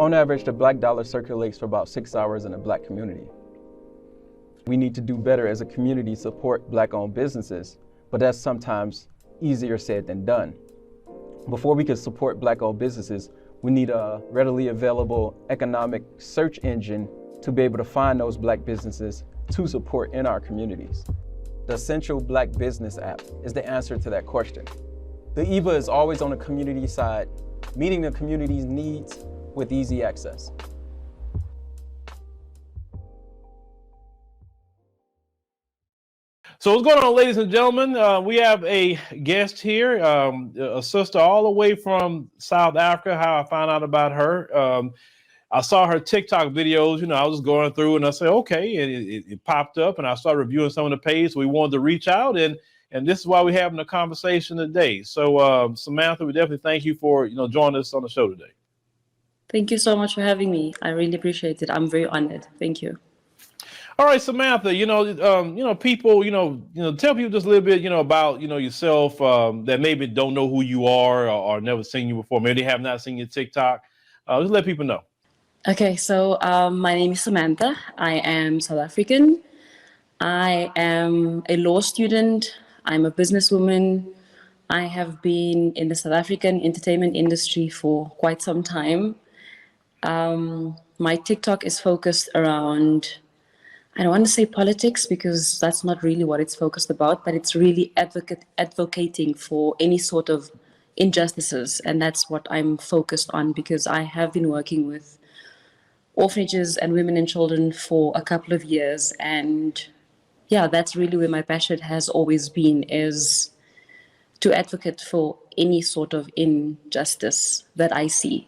On average, the black dollar circulates for about 6 hours in the black community. We need to do better as a community to support black-owned businesses, but that's sometimes easier said than done. Before we can support black-owned businesses, we need a readily available economic search engine to be able to find those black businesses to support in our communities. The Essential Black Business app is the answer to that question. The EBA is always on the community side, meeting the community's needs with easy access. So what's going on, ladies and gentlemen? We have a guest here, a sister all the way from South Africa. How I found out about her. I saw her TikTok videos. You know, I was going through and I said, okay, and it popped up and I started reviewing some of the pages. So we wanted to reach out and this is why we're having a conversation today. So Samantha, we definitely thank you for, joining us on the show today. Thank you so much for having me. I really appreciate it. I'm very honored. Thank you. All right, Samantha, people, tell people just a little bit, about, yourself that maybe don't know who you are or never seen you before. Maybe they have not seen your TikTok. Just let people know. Okay, so my name is Samantha. I am South African. I am a law student. I'm a businesswoman. I have been in the South African entertainment industry for quite some time. My TikTok is focused around, I don't want to say politics because that's not really what it's focused about, but it's really advocating for any sort of injustices. And that's what I'm focused on because I have been working with orphanages and women and children for a couple of years. And yeah, that's really where my passion has always been, is to advocate for any sort of injustice that I see.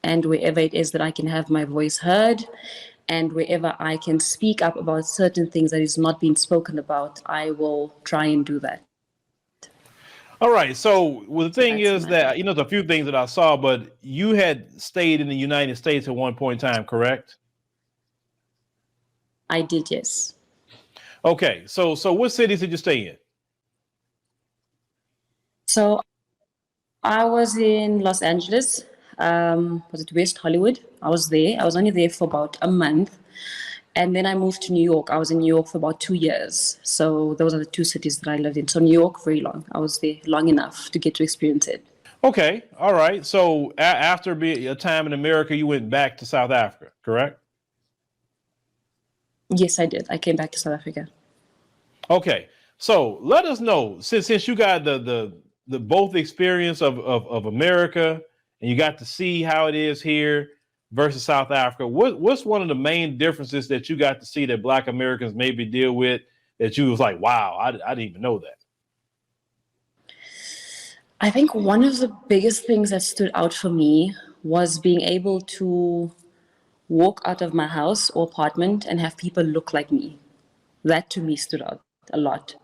And wherever it is that I can have my voice heard, and wherever I can speak up about certain things that is not being spoken about, I will try and do that. All right. So the thing is that, there's a few things that I saw, but you had stayed in the United States at one point in time, correct? I did, yes. Okay. So what cities did you stay in? So I was in Los Angeles. Was it West Hollywood? I was there. I was only there for about a month. And then I moved to New York. I was in New York for about 2 years. So those are the two cities that I lived in. So New York, very long. I was there long enough to get to experience it. Okay. All right. So after a time in America, you went back to South Africa, correct? Yes, I did. I came back to South Africa. Okay. So let us know, since you got the both experience of America and you got to see how it is here versus South Africa, what's one of the main differences that you got to see that Black Americans maybe deal with that you was like, wow, I didn't even know that? I think one of the biggest things that stood out for me was being able to walk out of my house or apartment and have people look like me. That to me stood out a lot.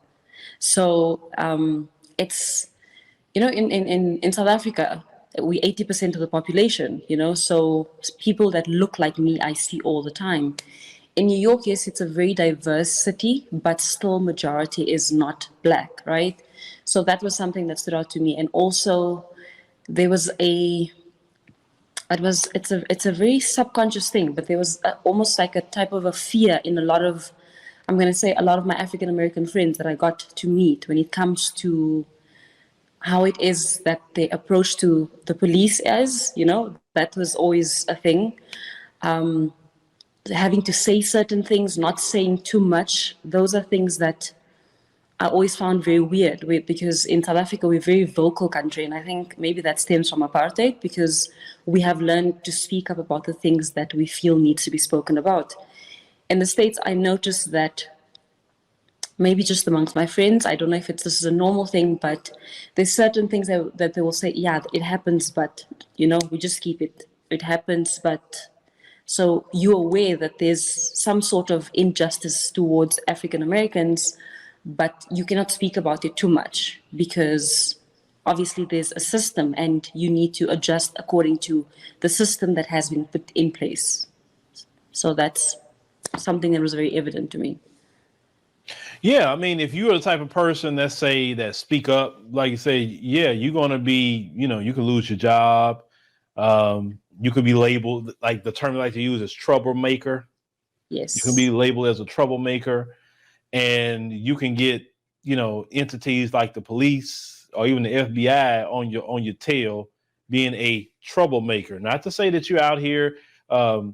So it's, in South Africa, we 80% of the population, so people that look like me, I see all the time. In New York, yes, it's a very diverse city, but still majority is not Black, right? So that was something that stood out to me. And also there was it's a very subconscious thing, but there was almost like a type of a fear in a lot of my African-American friends that I got to meet when it comes to how it is that they approach to the police as, that was always a thing. Having to say certain things, not saying too much, those are things that I always found very weird because in South Africa, we're a very vocal country. And I think maybe that stems from apartheid because we have learned to speak up about the things that we feel needs to be spoken about. In the States, I noticed that maybe just amongst my friends, I don't know if this is a normal thing, but there's certain things that they will say, yeah, it happens, but, we just keep it. It happens, but... So you're aware that there's some sort of injustice towards African Americans, but you cannot speak about it too much because obviously there's a system and you need to adjust according to the system that has been put in place. So that's something that was very evident to me. Yeah, I mean, if you're the type of person that speak up, like you say, yeah, you're going to be, you can lose your job. You could be labeled, like the term I like to use is troublemaker. Yes. You can be labeled as a troublemaker, and you can get, entities like the police or even the FBI on your tail being a troublemaker. Not to say that you're out here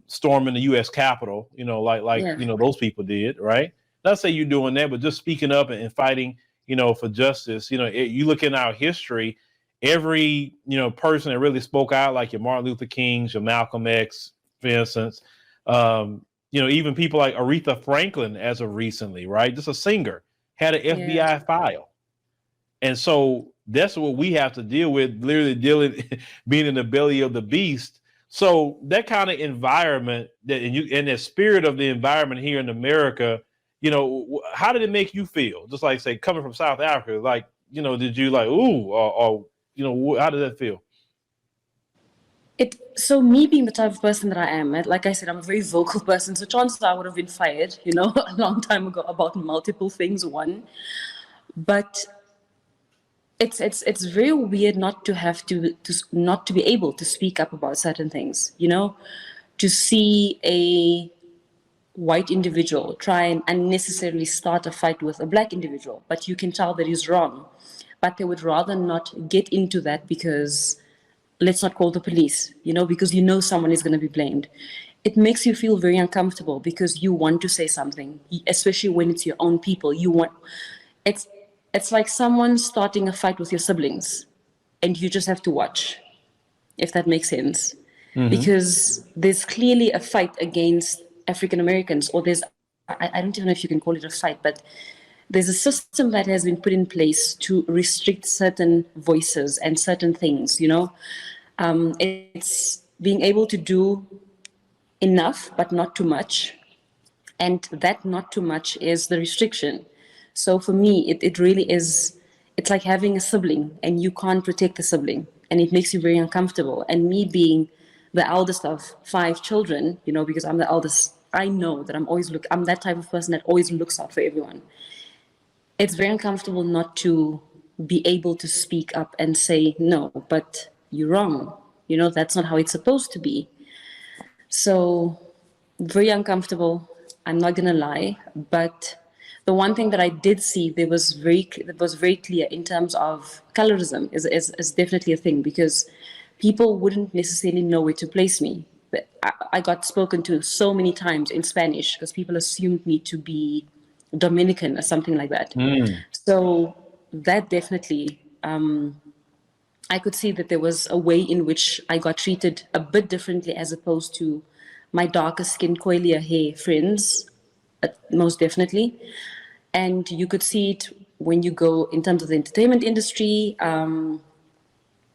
storming the U.S. Capitol, like Yeah. those people did, right? Not say you're doing that, but just speaking up and fighting, for justice. You look in our history, every person that really spoke out, like your Martin Luther Kings, your Malcolm X, for instance. Even people like Aretha Franklin, as of recently, right? Just a singer, had an FBI file. And so that's what we have to deal with, literally being in the belly of the beast. So that kind of environment and the spirit of the environment here in America, how did it make you feel? Just like, say, coming from South Africa, like, did you like, ooh, or how did that feel? So me being the type of person that I am, like I said, I'm a very vocal person. So chances are I would have been fired, a long time ago about multiple things. One, but it's very weird not to have to not to be able to speak up about certain things. To see a white individual try and unnecessarily start a fight with a black individual, but you can tell that he's wrong, but they would rather not get into that because let's not call the police, because someone is going to be blamed. It makes you feel very uncomfortable because you want to say something, especially when it's your own people. It's like someone starting a fight with your siblings and you just have to watch, if that makes sense. Mm-hmm. Because there's clearly a fight against African Americans, or I don't even know if you can call it a fight, but there's a system that has been put in place to restrict certain voices and certain things, It's being able to do enough, but not too much. And that not too much is the restriction. So for me, it really is, it's like having a sibling and you can't protect the sibling. And it makes you very uncomfortable. And me being the eldest of 5 children, because I'm the eldest, I know that I'm that type of person that always looks out for everyone. It's very uncomfortable not to be able to speak up and say, no, but you're wrong. That's not how it's supposed to be. So very uncomfortable. I'm not going to lie. But the one thing that I did see that was very clear in terms of colorism is definitely a thing, because people wouldn't necessarily know where to place me. I got spoken to so many times in Spanish because people assumed me to be Dominican or something like that. So that definitely, I could see that there was a way in which I got treated a bit differently as opposed to my darker skin, coilier hair friends, most definitely. And you could see it when you go in terms of the entertainment industry,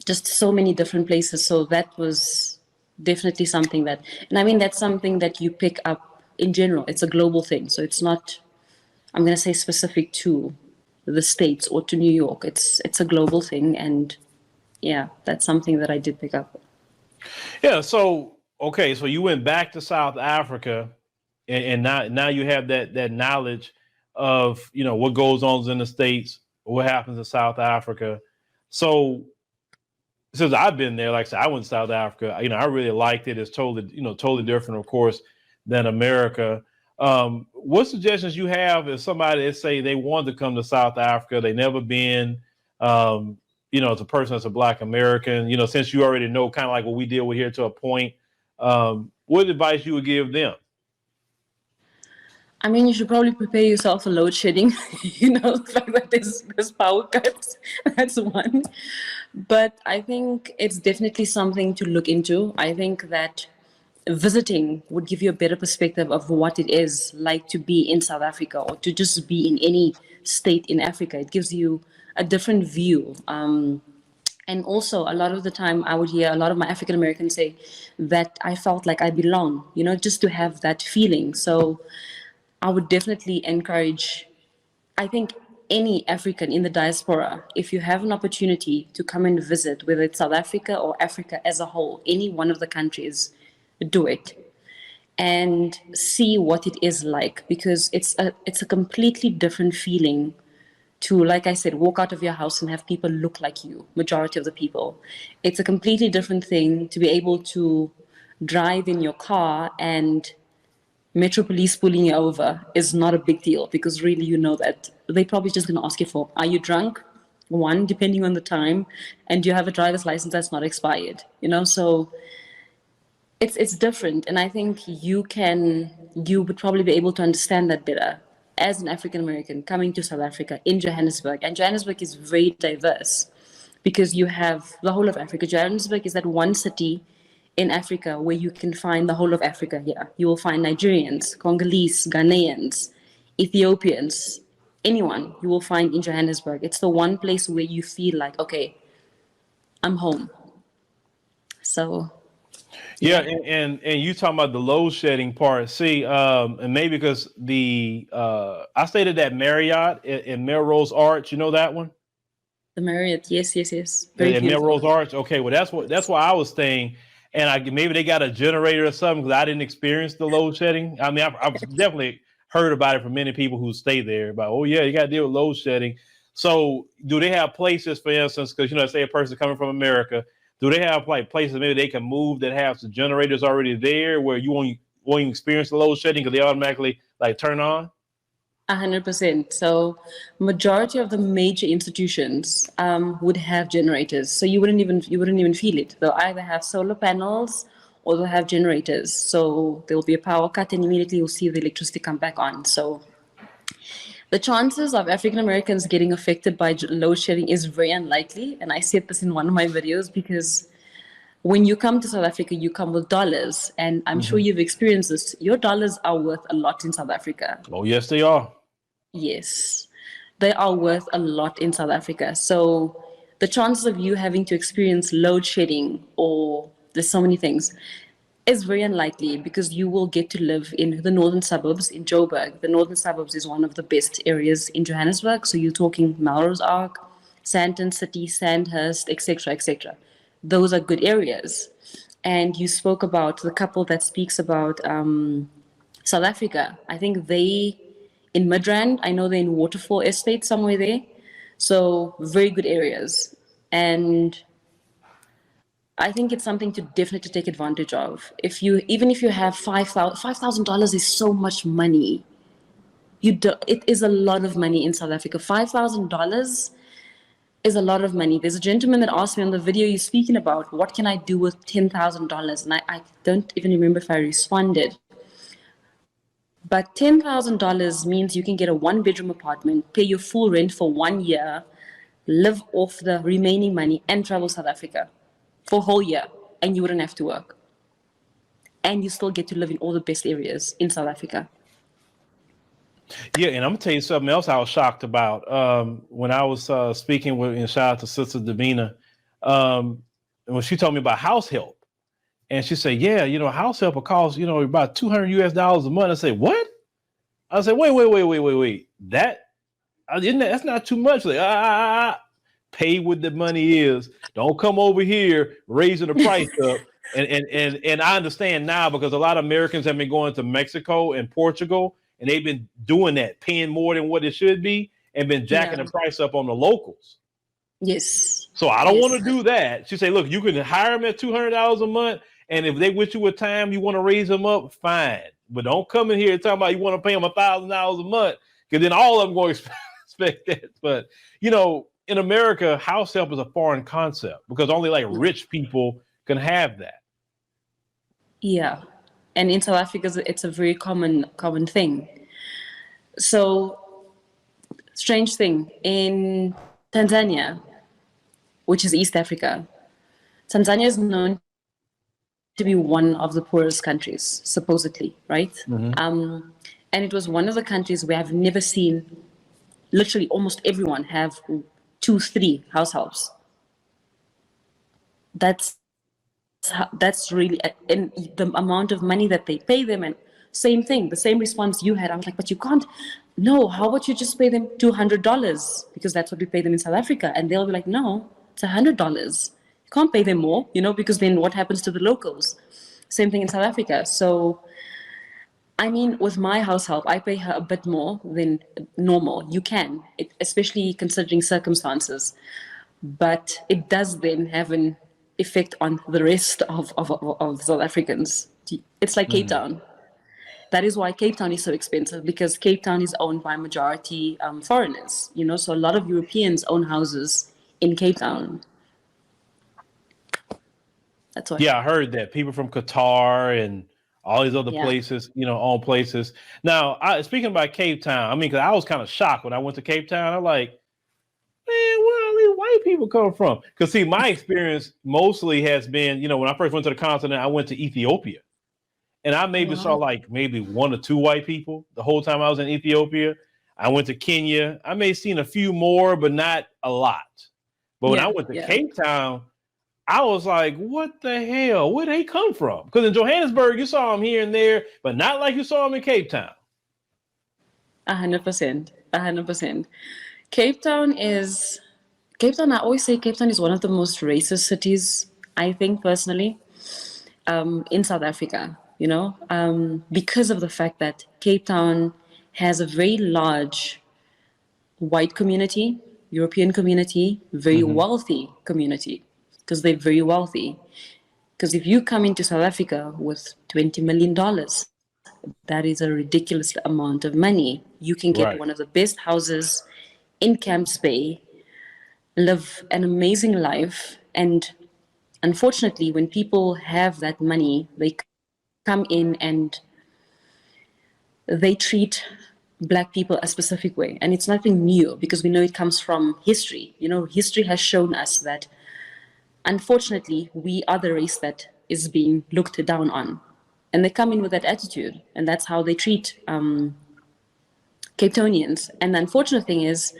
just so many different places. So that was definitely something that, and I mean, that's something that you pick up in general. It's a global thing. So it's not, I'm going to say, specific to the States or to New York. It's a global thing. And yeah, that's something that I did pick up. Yeah. So, okay. So you went back to South Africa and now you have that knowledge of, what goes on in the States, what happens in South Africa. So since I've been there, like I said, I went to South Africa, I really liked it. It's totally different, of course, than America. What suggestions you have if somebody, let's say they want to come to South Africa, they never been, as a person that's a Black American, since you already know kind of like what we deal with here to a point, what advice you would give them? I mean, you should probably prepare yourself for load shedding, the fact that there's power cuts, that's one. But I think it's definitely something to look into. I think that visiting would give you a better perspective of what it is like to be in South Africa or to just be in any state in Africa. It gives you a different view. And also, a lot of the time, I would hear a lot of my African Americans say that I felt like I belong, just to have that feeling. So I would definitely encourage, I think, any African in the diaspora, if you have an opportunity to come and visit, whether it's South Africa or Africa as a whole, any one of the countries, do it and see what it is like, because it's a completely different feeling to, like I said, walk out of your house and have people look like you, majority of the people. It's a completely different thing to be able to drive in your car and Metro Police pulling you over is not a big deal, because really you know that they're probably just going to ask you for, are you drunk? One, depending on the time, and do you have a driver's license that's not expired? So it's different, and I think you would probably be able to understand that better as an African American coming to South Africa in Johannesburg. And Johannesburg is very diverse because you have the whole of Africa. Johannesburg is that one city in Africa where you can find the whole of Africa here. You will find Nigerians, Congolese, Ghanaians, Ethiopians, anyone you will find in Johannesburg. It's the one place where you feel like, okay, I'm home. So yeah, and you talking about the load shedding part. See, and maybe because I stayed at that Marriott in Melrose Arch. You know that one? The Marriott, yes. Very in Melrose Arch. Okay, well that's why I was staying. And maybe they got a generator or something, because I didn't experience the load shedding. I mean, I've definitely heard about it from many people who stay there. About, oh yeah, you got to deal with load shedding. So, do they have places, for instance, because say a person coming from America, do they have like places maybe they can move that have some generators already there where you won't experience the load shedding because they automatically like turn on? 100%. So majority of the major institutions would have generators. So you wouldn't even feel it. They'll either have solar panels or they'll have generators. So there'll be a power cut and immediately you'll see the electricity come back on. So the chances of African Americans getting affected by load shedding is very unlikely. And I said this in one of my videos, because when you come to South Africa, you come with dollars. And I'm sure you've experienced this. Your dollars are worth a lot in South Africa. Oh, yes, they are. Yes, they are worth a lot in South Africa. So the chances of you having to experience load shedding, or there's so many things, is very unlikely, because you will get to live in the northern suburbs in Joburg. The northern suburbs is one of the best areas in Johannesburg. So you're talking Melrose Arch, Sandton City, Sandhurst, etc., etc. Those are good areas. And you spoke about the couple that speaks about South Africa. I think in Midrand, I know they're in Waterfall Estate, somewhere there. So very good areas. And I think it's something to definitely take advantage of. Even if you have $5,000 is so much money. It is a lot of money in South Africa. $5,000 is a lot of money. There's a gentleman that asked me on the video you're speaking about, what can I do with $10,000? And I don't even remember if I responded. But $10,000 means you can get a one-bedroom apartment, pay your full rent for 1 year, live off the remaining money, and travel South Africa for a whole year, and you wouldn't have to work. And you still get to live in all the best areas in South Africa. Yeah, and I'm gonna tell you something else I was shocked about when I was speaking with, and shout out to Sister Davina, when she told me about house help. And she said, yeah, house help will cost, about $200 a month. I said, what? I said, wait. That's not too much. Like, pay what the money is. Don't come over here raising the price up. And I understand now, because a lot of Americans have been going to Mexico and Portugal, and they've been doing that, paying more than what it should be, and been jacking the price up on the locals. Yes. So I don't want to do that. She said, look, you can hire them at $200 a month. And if they with you a time you want to raise them up, fine. But don't come in here and talk about you want to pay them $1,000 a month, because then all of them going to expect that. But, in America, house help is a foreign concept, because only like rich people can have that. Yeah. And in South Africa, it's a very common thing. So, strange thing, in Tanzania, which is East Africa, Tanzania is known to be one of the poorest countries, supposedly, right? And it was one of the countries where I've never seen literally almost everyone have 2-3 house helps. That's really, and the amount of money that they pay them, and same thing, the same response you had. I was like, but you can't. No, how about you just pay them $200, because that's what we pay them in South Africa, and they'll be like, no, it's $100. Can't pay them more, because then what happens to the locals? Same thing in South Africa. So I mean, with my house help, I pay her a bit more than normal. You can, especially considering circumstances. But it does then have an effect on the rest of South Africans. It's like Cape Mhm. Town. That is why Cape Town is so expensive, because Cape Town is owned by majority foreigners, you know, so a lot of Europeans own houses in Cape Town. That's why. Yeah, I heard that people from Qatar and all these other Yeah. places, own places. Now, speaking about Cape Town, I mean, because I was kind of shocked when I went to Cape Town. I'm like, man, where all these white people come from? Because see, my experience mostly has been, when I first went to the continent, I went to Ethiopia, and I maybe saw Wow. like maybe 1 or 2 white people the whole time I was in Ethiopia. I went to Kenya. I may have seen a few more, but not a lot. But when I Yeah, went to yeah. Cape Town, I was like, what the hell? Where they come from? Because in Johannesburg, you saw them here and there, but not like you saw them in Cape Town. 100%. 100%. Cape Town, I always say Cape Town is one of the most racist cities, I think, personally, in South Africa, because of the fact that Cape Town has a very large white community, European community, very Mm-hmm. wealthy community, because they're very wealthy. Because if you come into South Africa with $20 million, that is a ridiculous amount of money. You can get Right. one of the best houses in Camps Bay, live an amazing life. And unfortunately, when people have that money, they come in and they treat Black people a specific way. And it's nothing new, because we know it comes from history. History has shown us that, unfortunately, we are the race that is being looked down on. And they come in with that attitude, and that's how they treat Cape Townians. And the unfortunate thing is,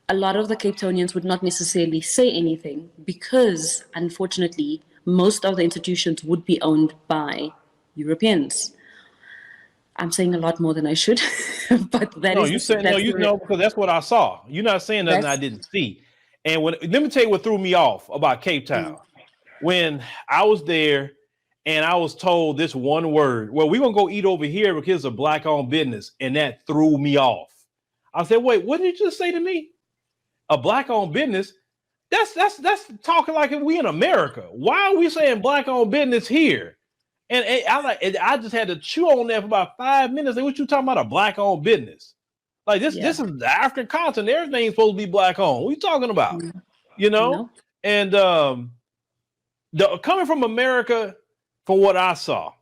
a lot of the Cape Townians would not necessarily say anything, because, unfortunately, most of the institutions would be owned by Europeans. I'm saying a lot more than I should, but No, you said no, because that's what I saw. You're not saying nothing I that's didn't see. And let me tell you what threw me off about Cape Town. When I was there and I was told this one word, well, we're gonna go eat over here because it's a Black-owned business, and that threw me off. I said, wait, what did you just say to me? A Black-owned business? That's talking like if we in America. Why are we saying Black-owned business here? And I just had to chew on that for about 5 minutes. Like, what you talking about, a Black-owned business? Like this is the African continent. Everything's supposed to be Black-owned. What are you talking about? No. And coming from America, from what I saw,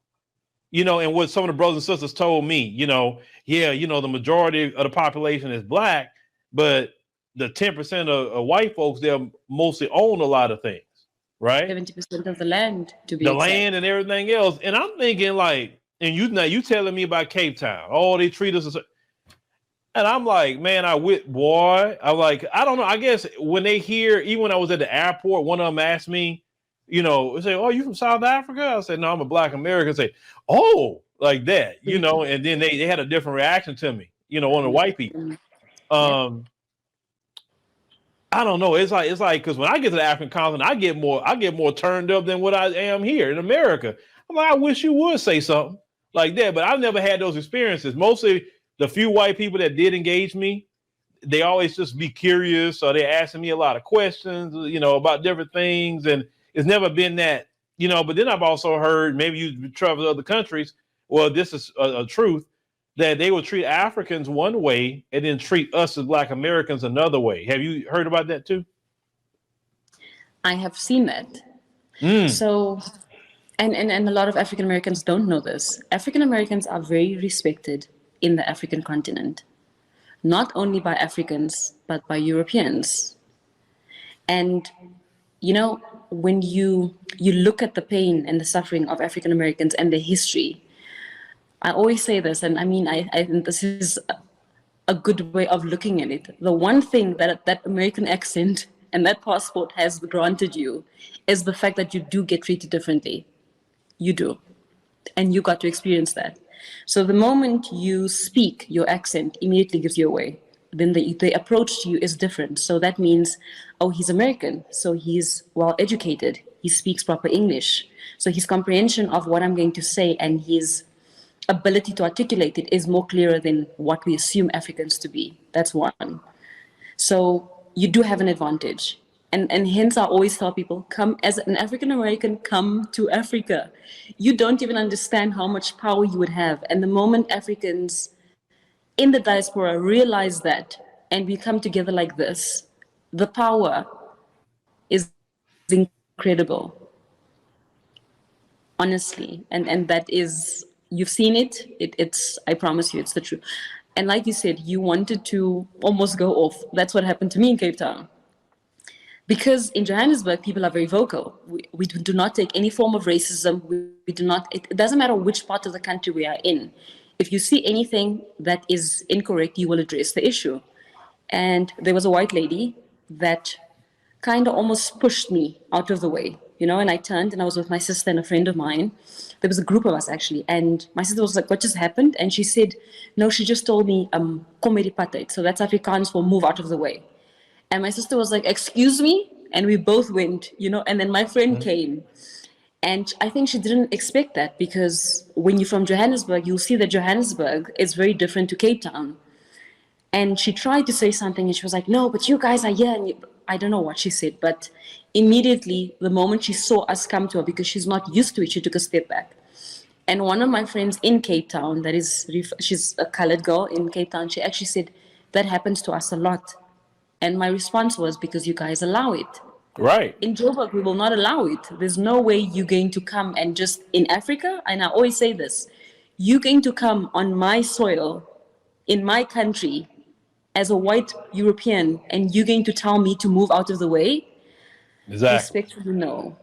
and what some of the brothers and sisters told me, the majority of the population is Black, but the 10% of white folks, they're mostly own a lot of things, right? 70% of the land, to be the exact. land and everything else. And I'm thinking like, and you telling me about Cape Town. Oh, they treat us as and I'm like, man, I'm like, I don't know. I guess when they hear, even when I was at the airport, one of them asked me, say, oh, you from South Africa? I said, no, I'm a Black American. Say, oh, like that, and then they had a different reaction to me, one of the white people. I don't know. It's like because when I get to the African continent, I get more turned up than what I am here in America. I'm like, I wish you would say something like that, but I've never had those experiences. Mostly the few white people that did engage me, they always just be curious, or they're asking me a lot of questions, about different things, and it's never been that, But then I've also heard, maybe you travel to other countries. Well, this is a truth, that they will treat Africans one way and then treat us as Black Americans another way. Have you heard about that too? I have seen that. So, and a lot of African Americans don't know this. African Americans are very respected in the African continent, not only by Africans, but by Europeans. And, when you look at the pain and the suffering of African Americans and their history, I always say this, and I mean, I think this is a good way of looking at it. The one thing that American accent and that passport has granted you is the fact that you do get treated differently. You do. And you got to experience that. So the moment you speak, your accent immediately gives you away. Then the approach to you is different. So that means, oh, he's American, so he's well educated. He speaks proper English. So his comprehension of what I'm going to say and his ability to articulate it is more clearer than what we assume Africans to be. That's one. So you do have an advantage. And hence I always tell people, come as an African American, come to Africa. You don't even understand how much power you would have. And the moment Africans in the diaspora realize that, and we come together like this, the power is incredible, honestly. And that is, you've seen it. It's, I promise you, it's the truth. And like you said, you wanted to almost go off. That's what happened to me in Cape Town. Because in Johannesburg, people are very vocal. We do not take any form of racism. We do not, it doesn't matter which part of the country we are in. If you see anything that is incorrect, you will address the issue. And there was a white lady that kind of almost pushed me out of the way, you know, and I turned and I was with my sister and a friend of mine. There was a group of us actually. And my sister was like, what just happened? And she said, no, she just told me, komedi patet. So that's Afrikaans for move out of the way. And my sister was like, excuse me? And we both went, you know, and then my friend came. And I think she didn't expect that, because when you're from Johannesburg, you'll see that Johannesburg is very different to Cape Town. And she tried to say something and she was like, no, but you guys are here. And I don't know what she said, but immediately the moment she saw us come to her, because she's not used to it, she took a step back. And one of my friends in Cape Town, she's a colored girl in Cape Town, she actually said, that happens to us a lot. And my response was, because you guys allow it. Right. In Joburg, we will not allow it. There's no way you're going to come and just, in Africa, and I always say this, you're going to come on my soil, in my country, as a white European, and you're going to tell me to move out of the way? Exactly. Respectfully, no.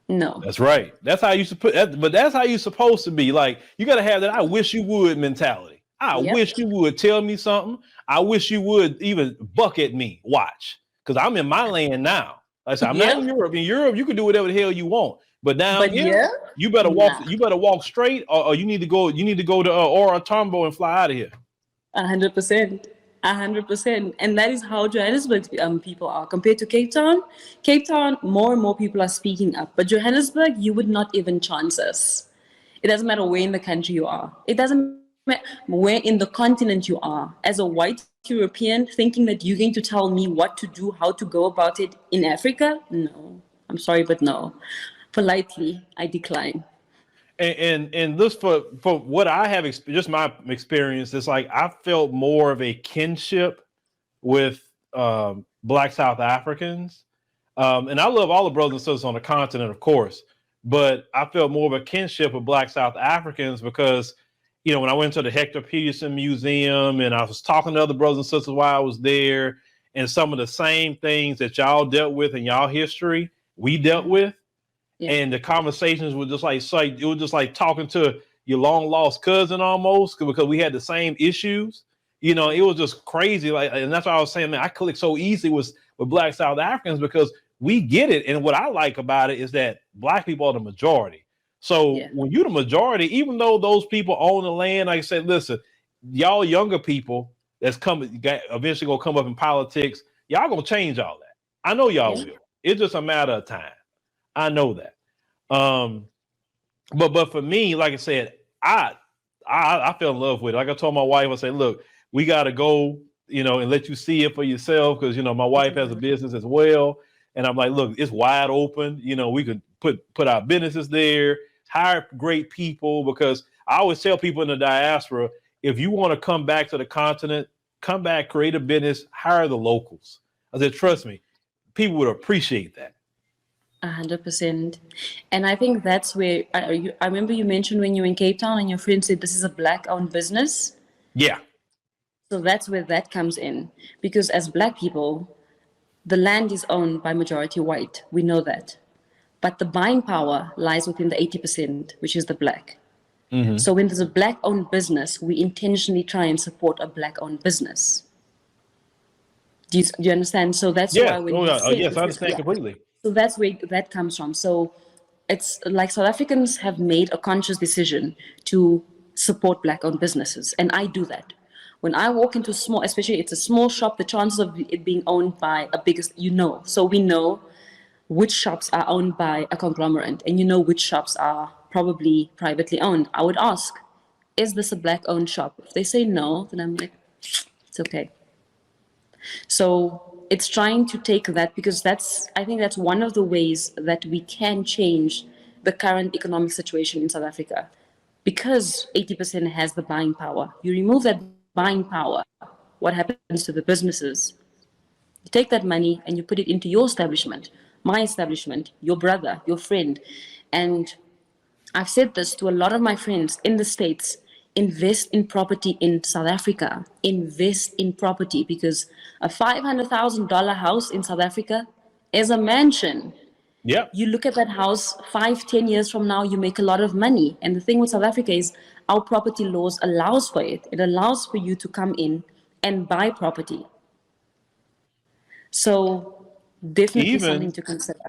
No. That's right. That's how you but that's how you're supposed to be. Like, you got to have that I wish you would mentality. I wish you would tell me something. I wish you would even buck at me. Watch. Because I'm in my land now. Like I said, I'm not in Europe. In Europe, you can do whatever the hell you want. But down here, you better walk. You better walk straight, or you need to go. You need to go to Ora Tambo and fly out of here. 100%. 100%. And that is how Johannesburg people are compared to Cape Town. Cape Town, more and more people are speaking up. But Johannesburg, you would not even chance us. It doesn't matter where in the country you are. It doesn't matter where in the continent you are. As a white European, thinking that you're going to tell me what to do, how to go about it in Africa? No. I'm sorry, but no. Politely, I decline. And this for what I have, just my experience, it's like I felt more of a kinship with Black South Africans. And I love all the brothers and sisters on the continent, of course, but I felt more of a kinship with Black South Africans because, you know, when I went to the Hector Peterson Museum and I was talking to other brothers and sisters while I was there, and some of the same things that y'all dealt with in y'all history, we dealt with. Yeah. And the conversations were just like, it was just like talking to your long lost cousin almost, because we had the same issues. You know, it was just crazy. Like, and that's why I was saying, man, I click so easy with Black South Africans because we get it. And what I like about it is that Black people are the majority. So when you're the majority, even though those people own the land, like I said, listen, y'all younger people that's eventually gonna come up in politics, y'all gonna change all that. I know y'all will. It's just a matter of time. I know that. But for me, like I said, I fell in love with it. Like I told my wife, I said, look, we got to go, you know, and let you see it for yourself. Cause you know, my wife has a business as well. And I'm like, look, it's wide open. You know, we could put our businesses there, hire great people, because I always tell people in the diaspora, if you want to come back to the continent, come back, create a business, hire the locals. I said, trust me, people would appreciate that. 100%. And I think that's where I remember you mentioned when you were in Cape Town and your friend said this is a Black-owned business. Yeah. So that's where that comes in. Because as Black people, the land is owned by majority white. We know that. But the buying power lies within the 80%, which is the Black. Mm-hmm. So when there's a Black-owned business, we intentionally try and support a Black-owned business. Do you understand? So that's why when yes, I understand completely. So that's where that comes from. So it's like South Africans have made a conscious decision to support Black-owned businesses. And I do that. When I walk into especially it's a small shop, the chances of it being owned by a biggest, you know. So we know which shops are owned by a conglomerate and you know which shops are probably privately owned. I would ask, is this a black-owned shop? If they say no, then I'm like, it's okay. So it's trying to take that, because I think that's one of the ways that we can change the current economic situation in South Africa. Because 80% has the buying power. You remove that buying power, what happens to the businesses? You take that money and you put it into your establishment, my establishment, your brother, your friend. And I've said this to a lot of my friends in the States: invest in property in South Africa. Invest in property, because a $500,000 house in South Africa is a mansion. Yeah. You look at that house 5-10 years from now, you make a lot of money. And the thing with South Africa is our property laws allows for it. It allows for you to come in and buy property. So definitely something to consider.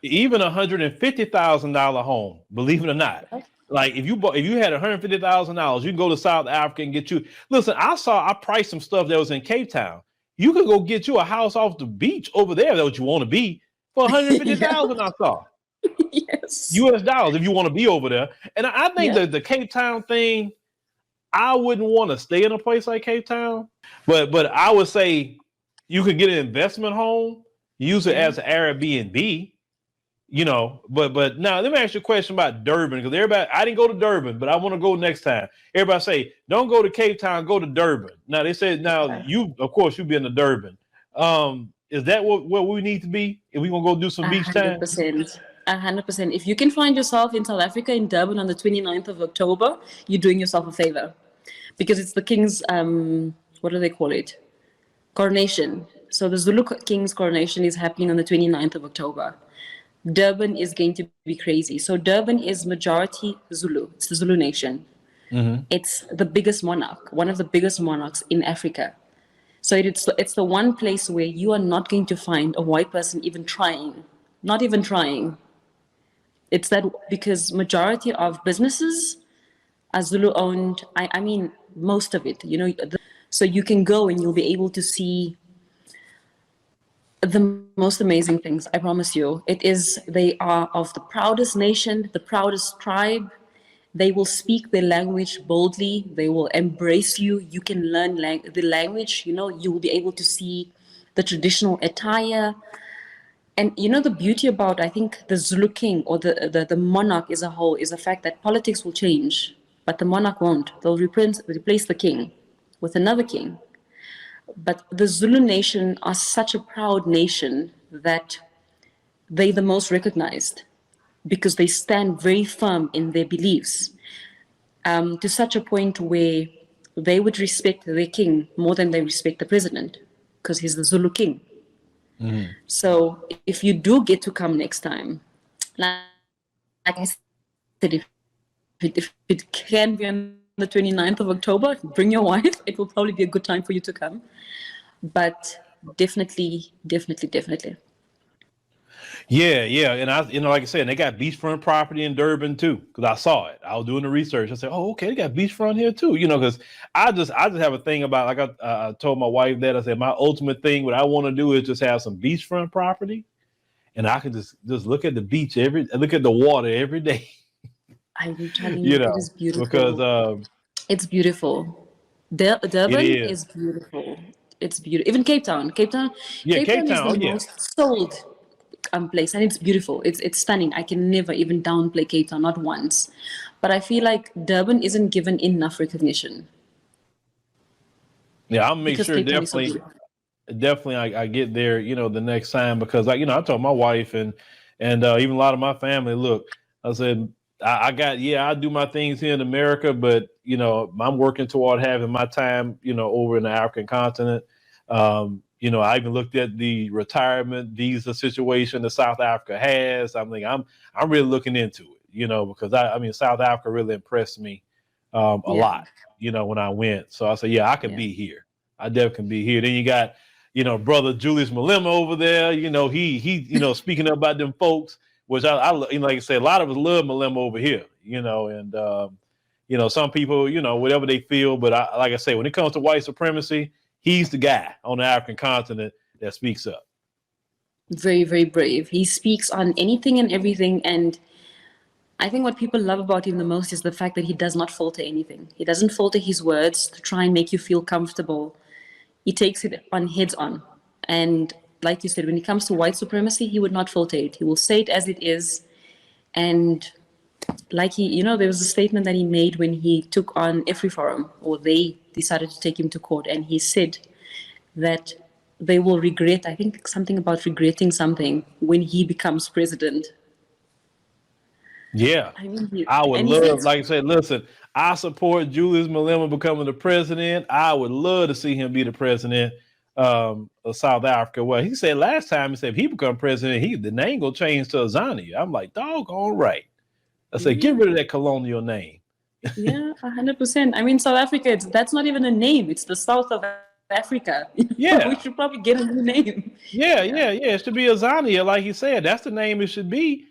Even $150,000 home, believe it or not. Like if you had $150,000, you can go to South Africa and get you. Listen, I priced some stuff that was in Cape Town. You could go get you a house off the beach over there that what you want to be for $150,000. I saw. Yes. US dollars if you want to be over there. And I think that the Cape Town thing, I wouldn't want to stay in a place like Cape Town, but I would say you could get an investment home, use it as an Airbnb. You know, but now let me ask you a question about Durban, because everybody, I didn't go to Durban, but I want to go next time. Everybody say, don't go to Cape Town, go to Durban. Now they said, now you, of course, you've been to Durban. Is that what we need to be if we gonna go do some beach time? 100%. If you can find yourself in South Africa, in Durban on the 29th of October, you're doing yourself a favor, because it's the King's, what do they call it? Coronation. So the Zulu King's coronation is happening on the 29th of October. Durban is going to be crazy. So Durban is majority Zulu. It's the Zulu nation. Mm-hmm. It's the biggest monarch, one of the biggest monarchs in Africa. So it's the one place where you are not going to find a white person even trying, not even trying. It's that, because majority of businesses are Zulu owned. I mean, most of it, you know. So you can go and you'll be able to see the most amazing things. I promise you. They are of the proudest nation, the proudest tribe. They will speak their language boldly. They will embrace you. You can learn the language, you know. You will be able to see the traditional attire. And you know, the beauty about, I think, the Zulu king or the monarch as a whole is the fact that politics will change, but the monarch won't. They'll replace the king with another king. But the Zulu nation are such a proud nation that they're the most recognized, because they stand very firm in their beliefs, to such a point where they would respect their king more than they respect the president, because he's the Zulu king. Mm-hmm. So if you do get to come next time, like I said, if it can be on the 29th of October, bring your wife. It will probably be a good time for you to come. But definitely. Yeah. And like I said, they got beachfront property in Durban too, because I saw it. I was doing the research. I said, oh, okay, they got beachfront here too. You know, because I just have a thing about, like I told my wife that, I said, my ultimate thing, what I want to do is just have some beachfront property, and I can just look at the beach look at the water every day. I'm telling you, it is beautiful. Because it's beautiful. Durban is beautiful. It's beautiful. Even Cape Town. Cape Town is the most sold place, and it's beautiful. It's stunning. I can never even downplay Cape Town, not once. But I feel like Durban isn't given enough recognition. Yeah, I'll make sure definitely I get there, you know, the next time, because I told my wife and even a lot of my family, look, I said, I do my things here in America, but you know, I'm working toward having my time, you know, over in the African continent. You know, I even looked at the retirement visa situation that South Africa has. I'm really looking into it, you know, because I mean, South Africa really impressed me a lot, you know, when I went. So I said, I can be here. I definitely can be here. Then you got, you know, brother Julius Malema over there. You know, he you know, speaking about them folks, which I you know, like I said, a lot of us love Malema over here, you know, and you know, some people, you know, whatever they feel, but like I say, when it comes to white supremacy, he's the guy on the African continent that speaks up. Very, very brave. He speaks on anything and everything, and I think what people love about him the most is the fact that he does not falter anything. He doesn't falter his words to try and make you feel comfortable. He takes it on heads on. And like you said, when it comes to white supremacy, he would not falter it. He will say it as it is. And like there was a statement that he made when he took on every forum, or they decided to take him to court. And he said that they will regret, I think something about regretting something when he becomes president. Yeah, I mean, I would love, like I said, listen, I support Julius Malema becoming the president. I would love to see him be the president of South Africa. Well, he said last time, he said if he become president, the name gonna change to Azania. I'm like, doggone right. I said, get rid of that colonial name. Yeah, 100%. I mean, South Africa, that's not even a name. It's the South of Africa. Yeah. We should probably get a new name. Yeah. It should be Azania, like he said. That's the name it should be.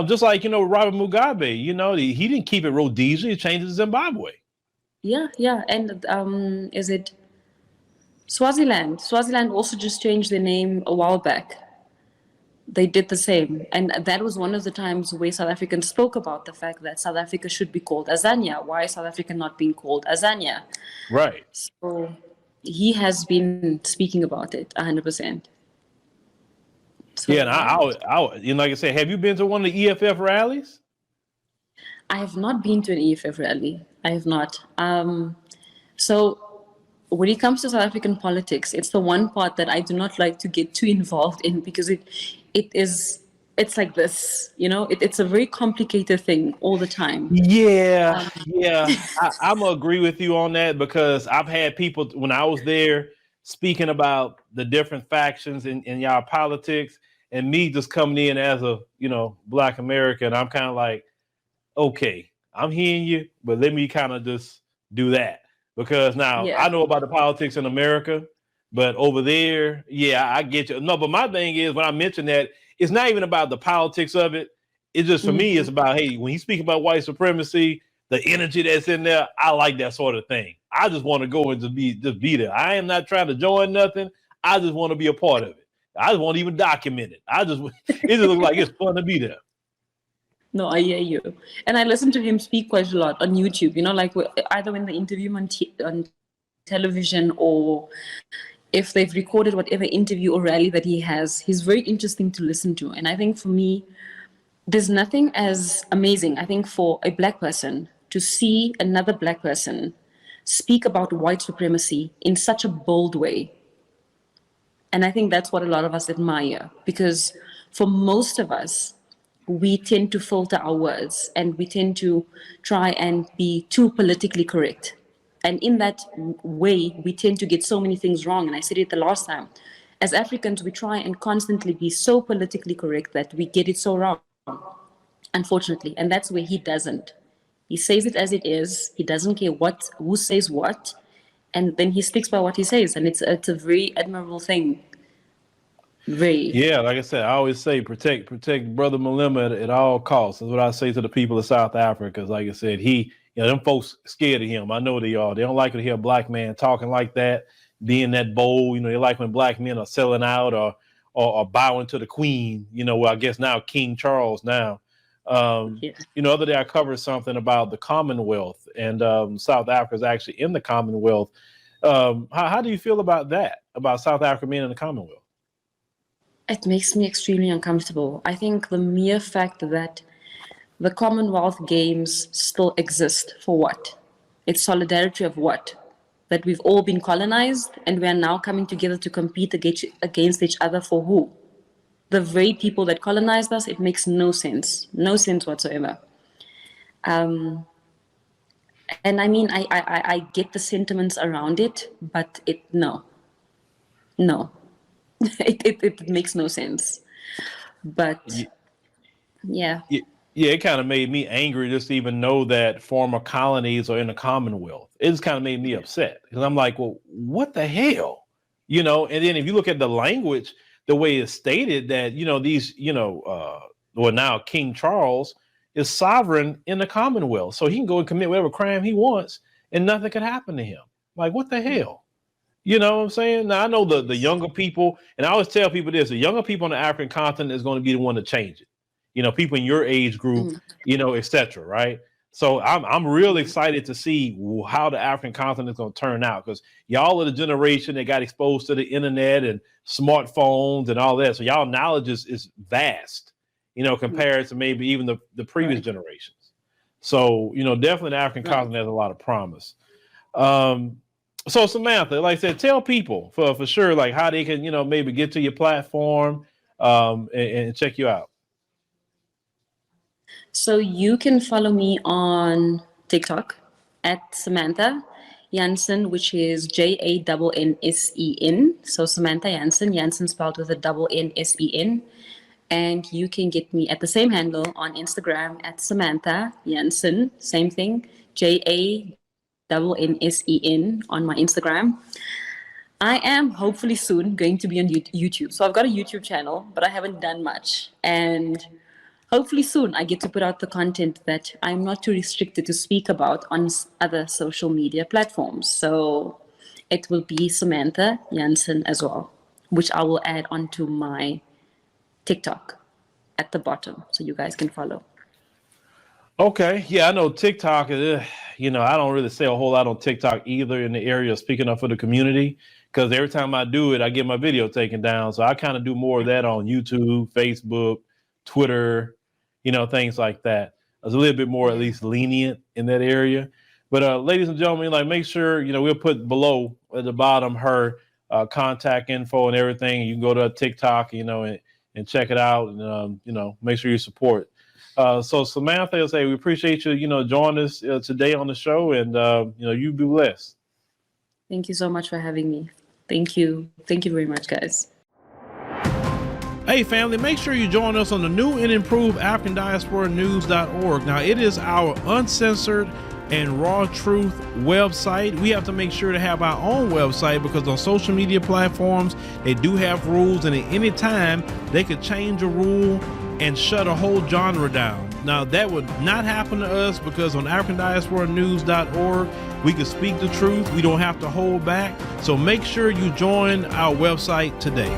Just like, Robert Mugabe, he didn't keep it Rhodesia, he changed it to Zimbabwe. Yeah. And is it Swaziland? Swaziland also just changed their name a while back. They did the same. And that was one of the times where South Africans spoke about the fact that South Africa should be called Azania. Why is South Africa not being called Azania? Right. So he has been speaking about it 100%. So, yeah, and I like I said, have you been to one of the EFF rallies? I have not been to an EFF rally. I have not. So when it comes to South African politics, it's the one part that I do not like to get too involved in, because it's like this, it's a very complicated thing all the time. Yeah. I'm gonna agree with you on that, because I've had people when I was there speaking about the different factions in y'all politics, and me just coming in as a Black American. I'm kind of like, okay, I'm hearing you, but let me kind of just do that, because now I know about the politics in America, but over there, I get you. No, but my thing is, when I mention that, it's not even about the politics of it. It's just, for me, it's about, hey, when you speak about white supremacy, the energy that's in there, I like that sort of thing. I just want to go and just be there. I am not trying to join nothing. I just want to be a part of it. I just want to even document it. It just looks like it's fun to be there. No, I hear you. And I listen to him speak quite a lot on YouTube, like either when they interview him on television, or if they've recorded whatever interview or rally that he has. He's very interesting to listen to. And I think for me, there's nothing as amazing, I think, for a Black person to see another Black person speak about white supremacy in such a bold way. And I think that's what a lot of us admire, because for most of us, we tend to filter our words, and we tend to try and be too politically correct. And in that way, we tend to get so many things wrong. And I said it the last time. As Africans, we try and constantly be so politically correct that we get it so wrong, unfortunately. And that's where he doesn't. He says it as it is. He doesn't care who says what. And then he sticks by what he says. And it's a very admirable thing. Yeah, like I said, I always say protect Brother Malema at all costs. That's what I say to the people of South Africa. Because like I said, them folks scared of him. I know they are. They don't like to hear a Black man talking like that, being that bold. They like when Black men are selling out or bowing to the Queen. Well, I guess now King Charles now. Other day I covered something about the Commonwealth, and South Africa is actually in the Commonwealth. How do you feel about that, about South Africa being in the Commonwealth? It makes me extremely uncomfortable. I think the mere fact that the Commonwealth Games still exist, for what? It's solidarity of what? That we've all been colonized and we are now coming together to compete against each other for who? The very people that colonized us. It makes no sense whatsoever. And I mean, I get the sentiments around it, but no. It makes no sense. But yeah, it kind of made me angry just to even know that former colonies are in the Commonwealth. It just kind of made me upset, because I'm like, well, what the hell? And then if you look at the language, the way it's stated that, now King Charles is sovereign in the Commonwealth. So he can go and commit whatever crime he wants and nothing could happen to him. Like, what the hell? You know what I'm saying? Now, I know the younger people, and I always tell people this, the younger people on the African continent is going to be the one to change it. people in your age group, et cetera, right? So I'm really excited to see how the African continent is going to turn out, because y'all are the generation that got exposed to the internet and smartphones and all that. So y'all knowledge is vast, compared to maybe even the previous generations. So, definitely the African continent has a lot of promise. So Samantha, like I said, tell people for sure, like how they can, maybe get to your platform and check you out. So you can follow me on TikTok at Samantha Jannsen, which is Jannsen. So Samantha Jannsen, Jannsen spelled with a double Nsen. And you can get me at the same handle on Instagram at Samantha Jannsen, same thing, Jannsen on my Instagram. I am hopefully soon going to be on YouTube. So I've got a YouTube channel, but I haven't done much. And hopefully soon I get to put out the content that I'm not too restricted to speak about on other social media platforms. So it will be Samantha Jannsen as well, which I will add onto my TikTok at the bottom so you guys can follow. Okay. Yeah, I know TikTok, I don't really say a whole lot on TikTok either in the area of speaking up for the community, because every time I do it, I get my video taken down. So I kind of do more of that on YouTube, Facebook, Twitter, things like that. I was a little bit more at least lenient in that area. But ladies and gentlemen, make sure, we'll put below at the bottom her contact info and everything. You can go to TikTok, and check it out, and make sure you support. So Samantha, I'll say we appreciate you, joining us today on the show, and you be blessed. Thank you so much for having me. Thank you very much, guys. Hey family, make sure you join us on the new and improved AfricanDiasporaNews.org. Now, it is our uncensored and raw truth website. We have to make sure to have our own website, because on social media platforms, they do have rules, and at any time they could change a rule and shut a whole genre down. Now, that would not happen to us, because on AfricanDiasporaNews.org, we can speak the truth. We don't have to hold back. So make sure you join our website today.